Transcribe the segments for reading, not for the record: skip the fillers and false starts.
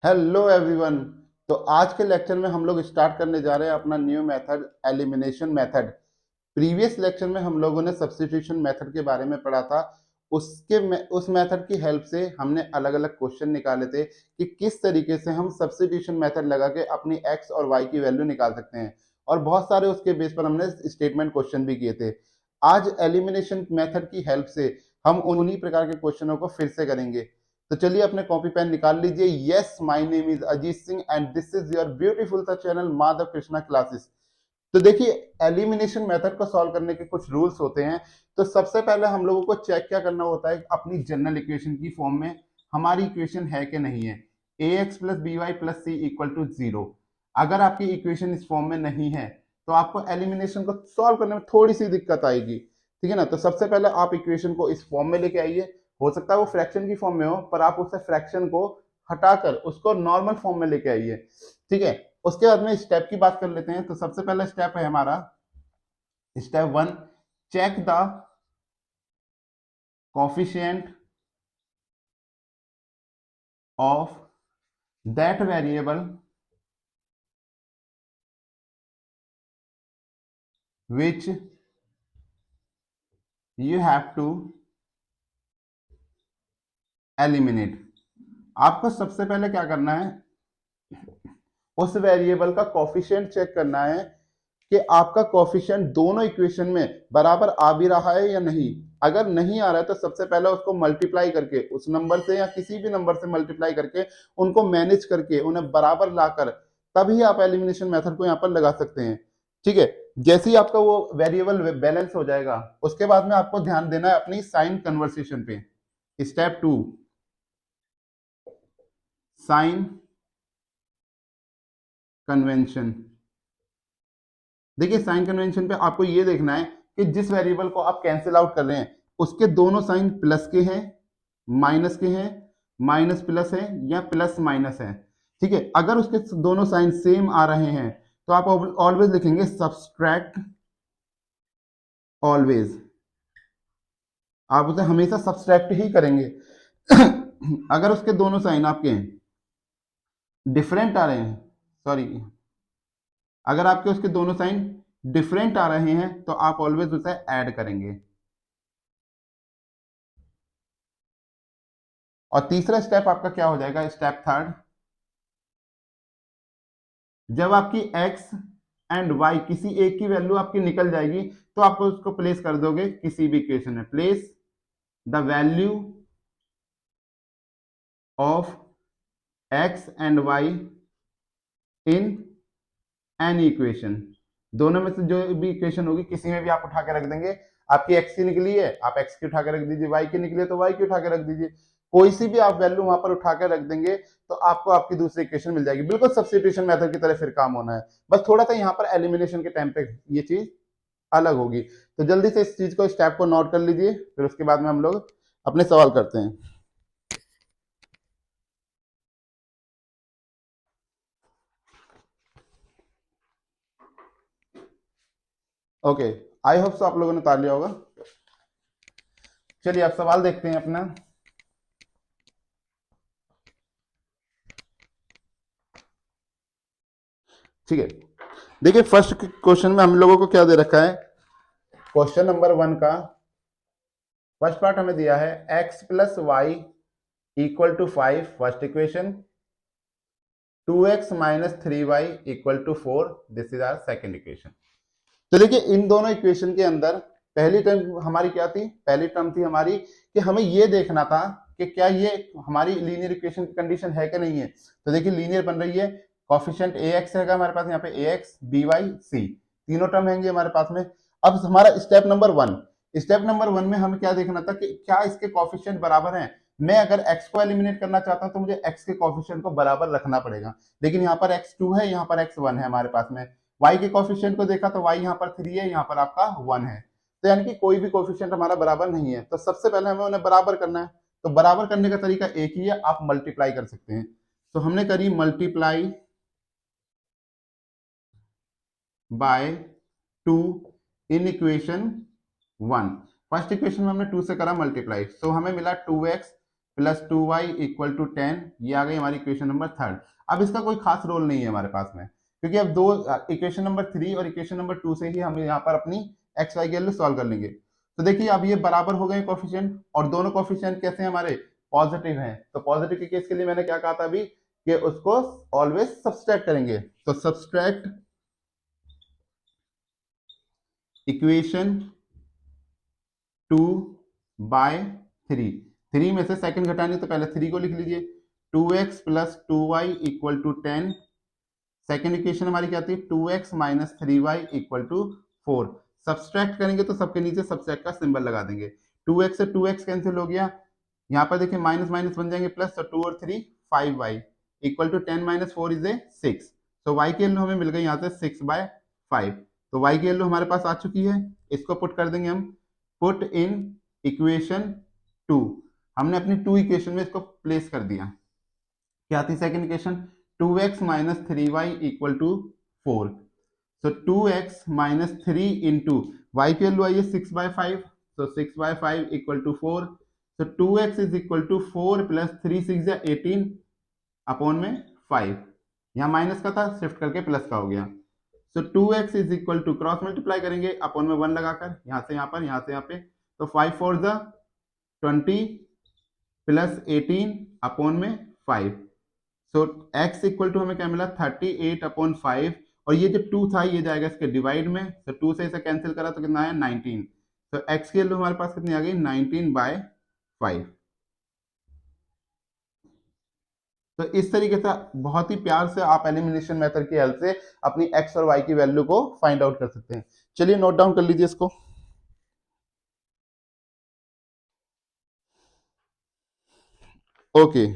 Hello everyone. तो आज के लेक्चर में हम लोग स्टार्ट करने जा रहे हैं अपना new method, elimination method. Previous lecture में हम लोगों ने सब्स्टिट्यूशन मेथड के बारे में पढ़ा था। उस मेथड की हेल्प से हमने अलग अलग क्वेश्चन निकाले थे कि किस तरीके से हम सब्स्टिट्यूशन मेथड लगा के अपनी एक्स और वाई की वैल्यू निकाल सकते हैं, और बहुत सारे उसके बेस पर हमने स्टेटमेंट क्वेश्चन भी किए थे। आज एलिमिनेशन मेथड की हेल्प से हम उन्हीं प्रकार के क्वेश्चनों को फिर से करेंगे। तो चलिए अपने कॉपी पेन निकाल लीजिए। Yes, my name is Ajit Singh and this is your beautiful सा चैनल माधव कृष्णा क्लासेस। तो देखिए, एलिमिनेशन मेथड को सॉल्व करने के कुछ रूल्स होते हैं। तो सबसे पहले हम लोगों को चेक क्या करना होता है, अपनी जनरल इक्वेशन की फॉर्म में हमारी इक्वेशन है कि नहीं है। A X plus B Y plus C equal to zero. अगर आपकी इक्वेशन इस फॉर्म में नहीं है तो आपको एलिमिनेशन को सॉल्व करने में थोड़ी सी दिक्कत आएगी। ठीक है ना। तो सबसे पहले आप इक्वेशन को इस फॉर्म में लेके आइए। हो सकता है वो फ्रैक्शन की फॉर्म में हो, पर आप उसे फ्रैक्शन को हटाकर उसको नॉर्मल फॉर्म में लेके आइए। ठीक है। उसके बाद में स्टेप की बात कर लेते हैं। तो सबसे पहला स्टेप है हमारा step one, check the coefficient of that variable which you have to eliminate. आपको सबसे पहले क्या करना है, उस वेरिएबल का कोफिशिएंट चेक करना है कि आपका कोफिशिएंट दोनों इक्वेशन में बराबर आ भी रहा है या नहीं। अगर नहीं आ रहा है तो सबसे पहले उसको मल्टीप्लाई करके, उस नंबर से या किसी भी नंबर से मल्टीप्लाई करके उनको मैनेज करके उन्हें बराबर लाकर तभी आप एलिमिनेशन मेथड को यहाँ पर लगा सकते हैं। ठीक है। जैसे ही आपका वो वेरिएबल बैलेंस हो जाएगा, उसके बाद में आपको ध्यान देना है अपनी साइन कन्वर्सेशन पे। Step two, sign convention. देखिए, साइन कन्वेंशन पे आपको ये देखना है कि जिस वेरिएबल को आप कैंसिल आउट कर रहे हैं उसके दोनों साइन प्लस के हैं, माइनस के हैं, माइनस प्लस है या प्लस माइनस है। ठीक है। अगर उसके दोनों साइन सेम आ रहे हैं तो आप ऑलवेज लिखेंगे सब्सट्रैक्ट ऑलवेज। आप उसे हमेशा सब्सट्रैक्ट ही करेंगे। अगर उसके दोनों साइन आपके डिफरेंट आ रहे हैं, सॉरी, अगर आपके उसके दोनों साइन डिफरेंट आ रहे हैं तो आप ऑलवेज उसे ऐड करेंगे। और तीसरा स्टेप आपका क्या हो जाएगा, स्टेप थर्ड, जब आपकी x एंड y किसी एक की वैल्यू आपकी निकल जाएगी तो आप उसको प्लेस कर दोगे किसी भी इक्वेशन में। Place the value of x and y in any equation. दोनों में से जो भी इक्वेशन होगी किसी में भी आप उठा के रख देंगे। आपकी x की निकली है, आप x की उठा के रख दीजिए, y की निकली है तो y की उठा के रख दीजिए। कोई सी भी आप वैल्यू वहां पर उठा के रख देंगे तो आपको आपकी दूसरी इक्वेशन मिल जाएगी। बिल्कुल सब्स्टिट्यूशन मेथड की तरह फिर काम होना है। बस थोड़ा सा यहाँ पर एलिमिनेशन के टाइम पे ये चीज अलग होगी। तो जल्दी से इस चीज को, स्टेप को नोट कर लीजिए, फिर उसके बाद में हम लोग अपने सवाल करते हैं। ओके, आई होप सो आप लोगों ने उतार लिया होगा। चलिए आप सवाल देखते हैं अपना। ठीक है। देखिए, फर्स्ट क्वेश्चन में हम लोगों को क्या दे रखा है। क्वेश्चन नंबर वन का फर्स्ट पार्ट हमें दिया है x plus y equal to 5 first equation, 2x minus 3y equal to 4 this is our second equation. तो देखिए, इन दोनों इक्वेशन के अंदर पहली टर्म हमारी क्या थी, पहली टर्म थी हमारी कि हमें ये देखना था कि क्या ये हमारी लीनियर इक्वेशन की कंडीशन है कि नहीं है। तो देखिए, लीनियर बन रही है। कोफिशिएंट ax है हमारे पास यहाँ पे, ax by c तीनों टर्म हैंगे हमारे पास में। अब हमारा step number one, step number one में हमें क्या देखना था कि क्या इसके कोफिशिएंट बराबर हैं। मैं अगर x को एलिमिनेट करना चाहता हूं तो मुझे x के कोफिशिएंट को बराबर रखना पड़ेगा। लेकिन यहाँ पर x2 है, यहाँ पर x1 है हमारे पास में। y के कोफिशिएंट को देखा तो y यहाँ पर 3 है, यहाँ पर आपका 1 है। तो यानी कि कोई भी कोफिशिएंट हमारा बराबर नहीं है। तो सबसे पहले हमें उन्हें बराबर करना है। तो बराबर करने का तरीका एक ही है, आप मल्टीप्लाई कर सकते हैं। तो हमने करी multiply by 2 in equation 1। First equation में हमने 2 से करा मल्टीप्लाई, सो हमें मिला 2x plus 2y equal to 10, ये आ गई हमारी इक्वेशन नंबर थर्ड। अब इसका कोई खास रोल नहीं है हमारे पास में, क्योंकि अब दो इक्वेशन नंबर 3 और इक्वेशन नंबर 2 से ही हम यहाँ पर अपनी एक्स वाई की वैल्यू सॉल्व कर लेंगे। तो देखिए अब ये बराबर हो गए कोफिशिएंट, और दोनों कोफिशिएंट कैसे हैं हमारे, पॉजिटिव हैं। तो पॉजिटिव के केस के लिए मैंने क्या कहा था अभी कि उसको ऑलवेज सब्सट्रैक्ट करेंगे। तो सब्सट्रैक्ट इक्वेशन 2 बाय 3, 3 में से सेकंड घटानी तो पहले 3 को लिख लीजिए। 2x plus 2y equal to 10, second equation हमारी क्या थी, 2x minus 3y equal to 4। Subtract करेंगे तो सबके नीचे सब्सट्रैक्ट का सिंबल लगा देंगे। 2x से 2x कैंसिल हो गया, यहाँ पर देखिए माइनस माइनस बन जाएंगे प्लस, तो 2 और 3 5y equal to 10 minus 4 is a 6। तो y की वैल्यू हमें मिल गई यहाँ से 6/5। तो y की वैल्यू हमारे पास आ चुकी है, इसको पुट कर देंगे हम, पुट इन इक्वेशन 2। हमने अपनी 2 इक्वेशन में इसको प्लेस कर दिया। क्या थी second equation, 2x minus 3y equal to 4। So 2x minus 3 into y की वैल्यू आई है 6/5, so 6/5 equal to 4। so 2x is equal to 4 plus 3 6 या 18 अपॉन में 5, यहाँ माइनस का था शिफ्ट करके प्लस का हो गया। So 2x is equal to cross multiply करेंगे अपॉन में 1 लगाकर, यहाँ से यहाँ पर, यहाँ से यहाँ पे, तो 5 4 जा 20 प्लस 18 अपॉन में 5। सो x इक्वल टू हमें क्या मिला 38/5, और ये जो 2 था ये जाएगा इसके डिवाइड में, तो 2 से इसे कैंसिल करा तो कितना है 19। तो x की वैल्यू हमारे पास कितनी आ गई 19/5। तो इस तरीके से बहुत ही प्यार से आप एलिमिनेशन मेथड की हेल्प से अपनी x और y की वैल्यू को फाइंड आउट कर सकते हैं। चलिए नोट डाउन कर लीजिए इसको। Okay,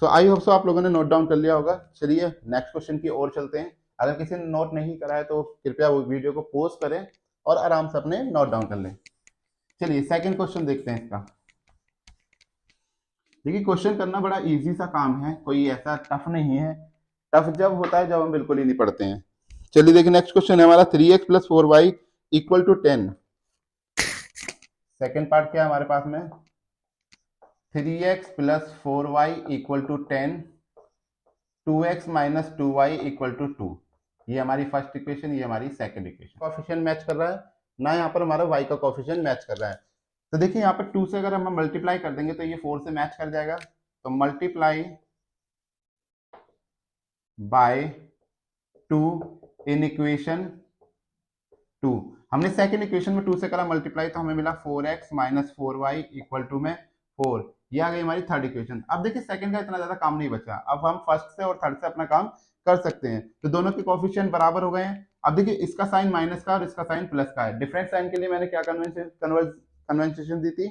so I hope so आप लोगों ने नोट डाउन कर लिया होगा। चलिए नेक्स्ट क्वेश्चन की ओर चलते हैं। अगर किसी ने नोट नहीं करा है तो कृपया वो वीडियो को पॉज करें और आराम से अपने नोट डाउन कर लें। चलिए सेकंड क्वेश्चन देखते हैं इसका। देखिए क्वेश्चन करना बड़ा इजी सा काम है, कोई ऐसा टफ नहीं है। टफ जब होता है जब हम बिल्कुल ही नहीं पढ़ते हैं। चलिए देखिए नेक्स्ट क्वेश्चन है हमारा 3x plus 4y equal to 10। Second part क्या है हमारे पास में, 3x plus 4y equal to 10, 2x minus 2y equal to 2। ये हमारी फर्स्ट इक्वेशन, ये हमारी सेकंड इक्वेशन। कोफिशिएंट मैच कर रहा है ना, यहाँ पर हमारा y का कोफिशिएंट मैच कर रहा है। तो देखिए यहाँ पर 2 से अगर हम मल्टीप्लाई कर देंगे तो ये 4 से मैच कर जाएगा। तो मल्टीप्लाई बाय 2 इन इक्वेशन 2। हमने सेकंड इक्वेशन में 2 से करा मल्टीप्लाई, तो हमें मिला 4x minus 4y equal to में 4। ये आ गई हमारी थर्ड इक्वेशन। अब देखिए सेकंड का इतना ज्यादा काम नहीं बचा, अब हम फर्स्ट से और थर्ड से अपना काम कर सकते हैं। तो दोनों के कोफिशिएंट बराबर हो गए हैं। अब देखिए इसका साइन माइनस का और इसका साइन प्लस का है। डिफरेंट साइन के लिए मैंने क्या कन्वेंशन दी थी,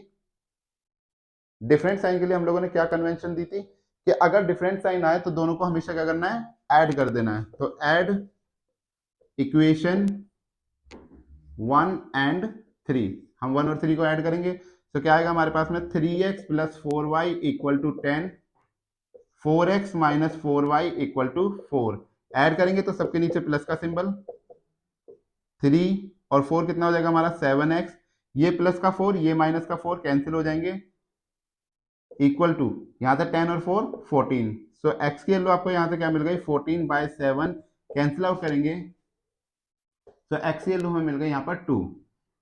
डिफरेंट साइन के लिए हम लोगों ने क्या कन्वेंशन दी थी कि अगर डिफरेंट साइन आए तो दोनों को हमेशा क्या करना है, ऐड कर देना है। तो ऐड इक्वेशन 1 एंड 3, हम 1 और 3 को ऐड करेंगे तो क्या आएगा हमारे पास में 3x plus 4y equal to 10, 4x minus 4y equal to 4। Add करेंगे तो सबके नीचे प्लस का सिंबल, 3 और 4 कितना हो जाएगा हमारा 7x, ये प्लस का 4 ये माइनस का 4 कैंसिल हो जाएंगे, इक्वल टू यहाँ से 10 और 4 14। सो x की वैल्यू आपको यहाँ से क्या मिल गई 14/7, कैंसिल आउट करेंगे तो x की वैल्यू हमें मिल गई यहाँ पर 2।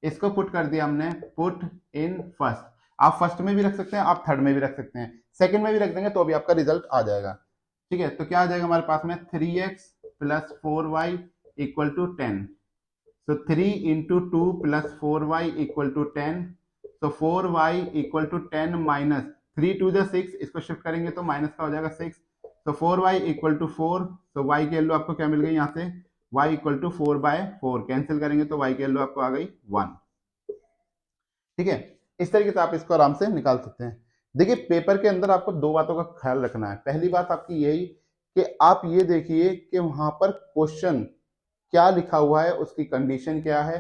इसको पुट कर दिया हमने, पुट इन फर्स्ट। आप फर्स्ट में भी रख सकते हैं, आप थर्ड में भी रख सकते हैं, सेकंड में भी रख देंगे तो भी आपका रिजल्ट आ जाएगा। ठीक है, तो क्या आ जाएगा हमारे पास में 3x plus 4y equal to 10। So 3 into 2 plus 4y equal to 10। So 4y equal to 10 minus 3 2 जा 6, इसको शिफ्ट करेंगे तो माइनस का हो जाएगा 6। So 4y equal to 4। So y की वैल्यू आपको क्या मिल गई यहाँ से, y इक्वल टू 4/4, कैंसिल करेंगे तो y की वैल्यू आपको आ गई 1। ठीक है, इस तरीके से आप इसको आराम से निकाल सकते हैं। देखिए पेपर के अंदर आपको दो बातों का ख्याल रखना है। पहली बात आपकी यही कि आप ये देखिए कि वहां पर क्वेश्चन क्या लिखा हुआ है, उसकी कंडीशन क्या है,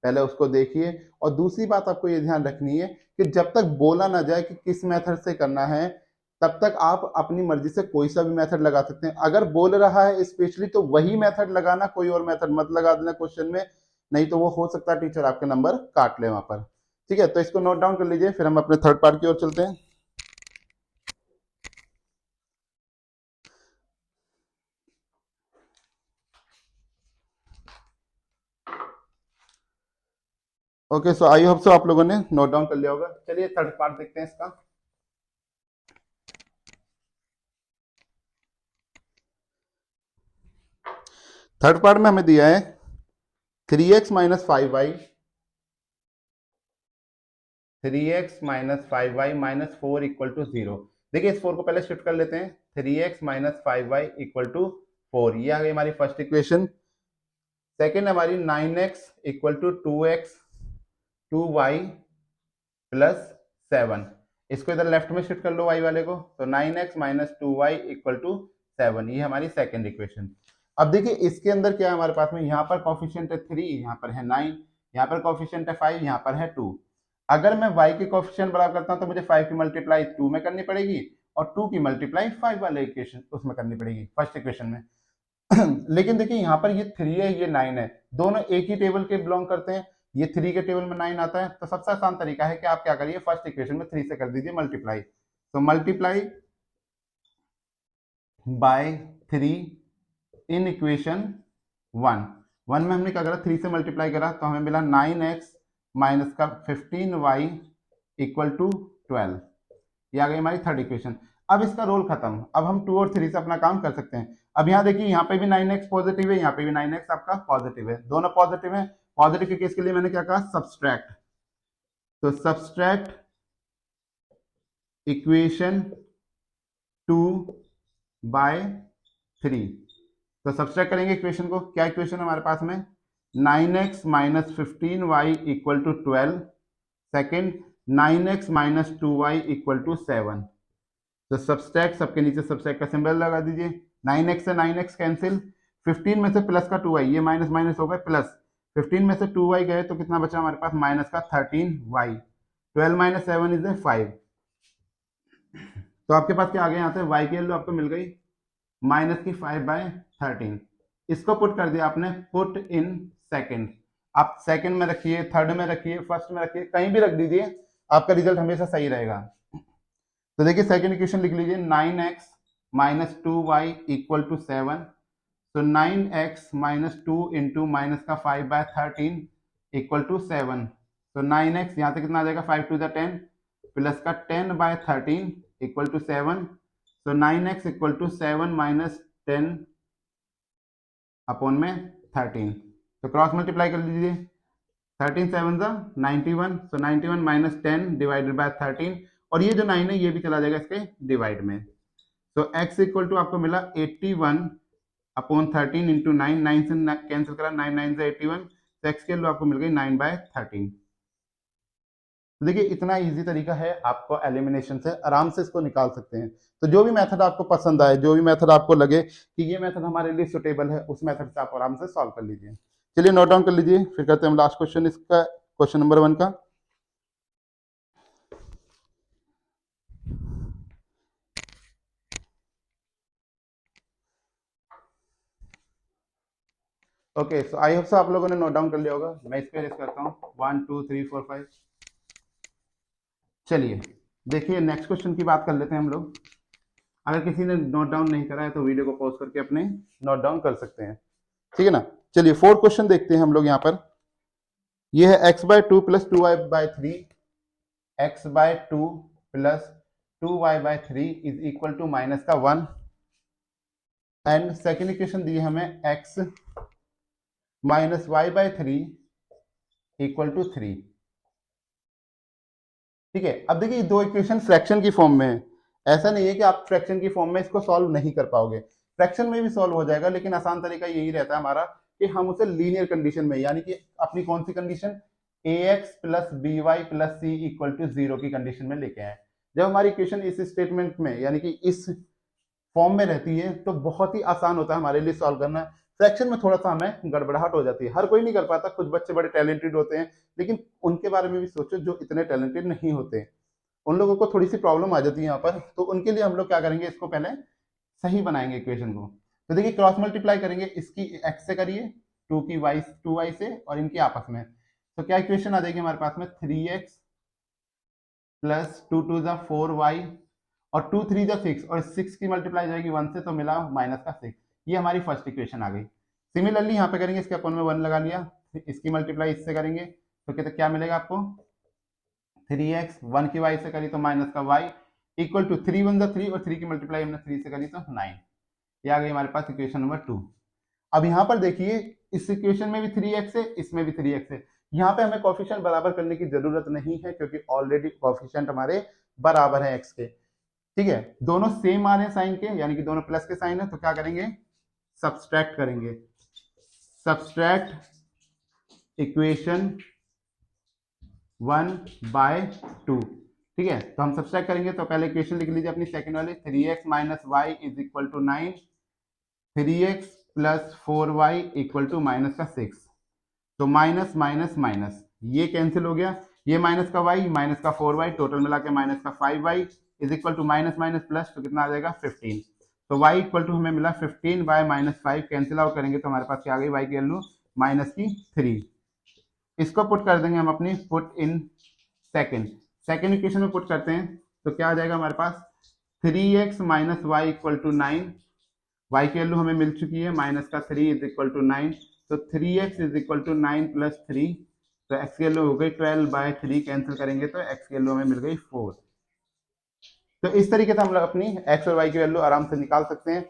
पहले उसको देखिए। और दूसरी बात आपको ये ध्यान रखनी है कि जब तक बोला ना जाए कि किस मेथड से करना है, तब तक आप अपनी मर्जी से कोई सा भी मेथड लगा सकते हैं। अगर बोल रहा है स्पेशली तो वही मेथड लगाना, कोई और मेथड मत लगा देना क्वेश्चन में, नहीं तो वो हो सकता है टीचर आपके नंबर काट ले वहां पर। ठीक है, तो इसको नोट डाउन कर लीजिए, फिर हम अपने थर्ड पार्ट की ओर चलते हैं। Okay, so I hope so आप लोगों ने नोट डाउन कर लिया होगा। चलिए थर्ड पार्ट देखते हैं इसका। थर्ड पार्ट में हमें दिया है 3x minus 5y, 3x minus 5y minus 4 equal to 0। देखिए इस 4 को पहले शिफ्ट कर लेते हैं। 3x minus 5y equal to 4, ये आ गई हमारी फर्स्ट इक्वेशन। सेकेंड हमारी 9x equal to 2x 2y plus 7। इसको इधर लेफ्ट में शिफ्ट कर लो y वाले को, तो 9x minus 2y equal to 7, ये हमारी सेकेंड इक्वेशन। अब देखिए इसके अंदर क्या है हमारे पास में, यहाँ पर कॉफिशिएंट है 3, यहाँ पर है 9, यहाँ पर कॉफिशिएंट है 5, यहाँ पर है 2। अगर मैं y के कॉफिशिएंट बराबर करता हूँ तो मुझे 5 की मल्टीप्लाई 2 में करनी पड़ेगी और 2 की मल्टीप्लाई 5 वाले इक्वेशन उसमें करनी पड़ेगी, फर्स्ट इक्वेशन में। लेकिन देखिए यहाँ पर ये 3 है, ये 9 है, दोनों एक ही टेबल के बिलोंग करते हैं। ये 3 के टेबल में 9 आता है, तो सबसे आसान तरीका है कि आप क्या करिए, फर्स्ट इक्वेशन में 3 से कर दीजिए मल्टीप्लाई। तो मल्टीप्लाई बाय 3 इन इक्वेशन 1 में हमने क्या करा, 3 से मल्टीप्लाई करा तो हमें मिला 9x माइनस का 15y इक्वल टू 12। ये आ गई हमारी थर्ड इक्वेशन। अब इसका रोल खत्म, अब हम 2 और 3 से अपना काम कर सकते हैं। अब यहाँ देखिए यहाँ पे भी 9x पॉजिटिव है, यहाँ पे भी 9x आपका पॉजिटिव है, दोनों पॉजिटिव है। पॉजिटिव के केस के लिए मैंने क्या कहा, सब्सट्रैक्ट। तो सब्सट्रैक्ट इक्वेशन 2 बाय 3। तो सब्सट्रैक्ट करेंगे इक्वेशन को, क्या इक्वेशन हमारे पास में, 9x minus 15y equal to 12, second 9x minus 2y equal to 7। तो सब्सट्रैक्ट, सबके नीचे सब्सट्रैक्ट का सिंबल लगा दीजिए। 9x से 9x कैंसिल, 15 में से प्लस का 2y, ये माइनस माइनस हो गए प्लस, 15 में से 2y गए तो कितना बचा हमारे पास, माइनस का 13y। 12 minus 7 is 5। तो आपके पास क्या आ गया, यहाँ से y की वैल्यू आपको मिल गई माइनस की 5/13। इसको पुट कर दिया आपने, पुट इन सेकंड। आप सेकंड में रखिए, थर्ड में रखिए, फर्स्ट में रखिए, कहीं भी रख दीजिए, आपका रिजल्ट हमेशा सही रहेगा। तो देखिए सेकंड इक्वेशन लिख लीजिए, 9x minus 2y equal to 7। तो 9x माइनस 2 इंटू माइनस का 5/13 इक्वल टू 7। तो 9x यहाँ से कितना आ जाएगा, 5 टू द 10 प्लस का 10/13 इक्वल टू 7। तो 9x equal to 7 minus 10 upon में 13। तो क्रॉस मल्टीप्लाई कर लीजिए, 13 7 91, तो 91 माइनस 10 डिवाइडेड बाय 13, और ये जो 9 है ये भी चला जाएगा इसके डिवाइड में। तो x इक्वल टू आपको मिला 81 अपॉन 13 इंटू 9, 9 से कैंसिल करा, 9 9 से 81, तो x की वैल्यू आपको मिल गई 9/13। तो देखिए इतना इजी तरीका है, आपको एलिमिनेशन से आराम से इसको निकाल सकते हैं। तो जो भी मेथड आपको पसंद आए, जो भी मेथड आपको लगे कि ये मेथड हमारे लिए सुटेबल है, उस मेथड से आप आराम से सॉल्व कर लीजिए। चलिए नोट डाउन कर लीजिए, फिर करते हैं हम लास्ट क्वेश्चन इसका, क्वेश्चन नंबर 1 का। Okay, so I hope so आप लोगों ने नोट डाउन कर लिया होगा। मैं इसको रेस करता हूँ, 1 2 3 4 5। चलिए देखिए नेक्स्ट क्वेश्चन की बात कर लेते हैं हम लोग। अगर किसी ने नोट डाउन नहीं करा है तो वीडियो को पॉज करके अपने नोट डाउन कर सकते हैं, ठीक है ना। चलिए फोर्थ क्वेश्चन देखते हैं हम लोग। यहाँ पर ये है x/2 plus 2y/3, x/2 plus 2y/3 is equal to minus का 1। एंड सेकेंड इक्वेशन दी हमें x minus y/3 equal to 3। ठीक है, अब देखिए दो इक्वेशन फ्रैक्शन की फॉर्म में है। ऐसा नहीं है कि आप फ्रैक्शन की फॉर्म में इसको सॉल्व नहीं कर पाओगे, फ्रैक्शन में भी सॉल्व हो जाएगा, लेकिन आसान तरीका यही रहता है हमारा कि हम उसे लीनियर कंडीशन में, यानी कि अपनी कौन सी condition, ax plus by plus c equal to 0 की कंडीशन में लेके आए। जब हमारी इक्वेशन इस स्टेटमेंट में यानी कि इस फॉर्म में रहती है तो बहुत ही आसान होता है हमारे लिए सॉल्व करना। फ्रैक्शन में थोड़ा सा हमें गड़बड़ाहट हो जाती है, हर कोई नहीं कर पाता, कुछ बच्चे बड़े टैलेंटेड होते हैं, लेकिन उनके बारे में भी सोचो जो इतने टैलेंटेड नहीं होते, उन लोगों को थोड़ी सी प्रॉब्लम आ जाती है यहाँ पर। तो उनके लिए हम लोग क्या करेंगे, इसको पहले सही बनाएंगे इक्वेशन को। तो देखिए क्रॉस मल्टीप्लाई करेंगे, इसकी x से करिए, 2 की y 2y से, और इनकी आपस में। तो क्या इक्वेशन आ जाएगी हमारे पास में, 3x प्लस 2 2 ज़ा 4y और 2 3 ज़ा 6, और 6 की मल्टीप्लाई जाएगी 1 से, तो मिला माइनस का 6। ये हमारी फर्स्ट इक्वेशन आ गई। सिमिलरली यहाँ पे करेंगे, इसके अपॉन में 1 लगा लिया, इसकी मल्टीप्लाई इससे करेंगे तो क्या मिलेगा आपको 3x, 1 की y से करी तो माइनस का y इक्वल टू 3 1 3 और 3 की मल्टीप्लाई हमने 3 से करी तो 9। ये आ गई हमारे पास इक्वेशन नंबर 2। अब यहाँ पर देखिए इस इक्वेशन में भी 3x है, इसमें भी 3x है। यहाँ पे हमें कोफिशिएंट बराबर करने की जरूरत नहीं है क्योंकि ऑलरेडी कोफिशिएंट हमारे बराबर है x के। ठीक है, दोनों सेम आ रहे हैं साइन के, यानी कि दोनों प्लस के साइन है, तो क्या करेंगे सब्सट्रैक्ट करेंगे। Subtract equation 1/2। ठीक है, तो हम सब्सट्रैक्ट करेंगे तो पहले इक्वेशन लिख लीजिए अपनी सेकंड वाली 3x minus y is equal to 9, 3x plus 4y equal to minus का 6। तो माइनस माइनस माइनस ये कैंसिल हो गया, ये माइनस का y माइनस का 4y टोटल मिला के माइनस का 5y is equal to minus minus plus, तो कितना आ जाएगा 15। तो y इक्वल टू हमें मिला 15 बाय माइनस 5, कैंसिल आउट करेंगे तो हमारे पास क्या आ गई y की वैल्यू माइनस की 3। इसको पुट कर देंगे हम अपनी पुट इन सेकेंड इक्वेशन में पुट करते हैं तो क्या आ जाएगा हमारे पास 3x minus y equal to 9, y की वैल्यू हमें मिल चुकी है माइनस का 3 इज इक्वल टू 9, तो 3x is equal to 9 plus 3, तो x की वैल्यू हो गई 12 बाय 3, कैंसिल करेंगे तो x की वैल्यू हमें मिल गई 4। तो इस तरीके से हम लोग अपनी x और y की वैल्यू आराम से निकाल सकते हैं।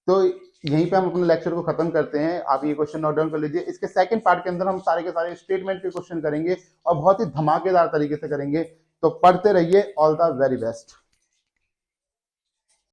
तो यहीं पे हम अपने लेक्चर को खत्म करते हैं। आप ये क्वेश्चन नोट डाउन कर लीजिए। इसके सेकंड पार्ट के अंदर हम सारे के सारे स्टेटमेंट के क्वेश्चन करेंगे और बहुत ही धमाकेदार तरीके से करेंगे। तो पढ़ते रहिए। All the very best.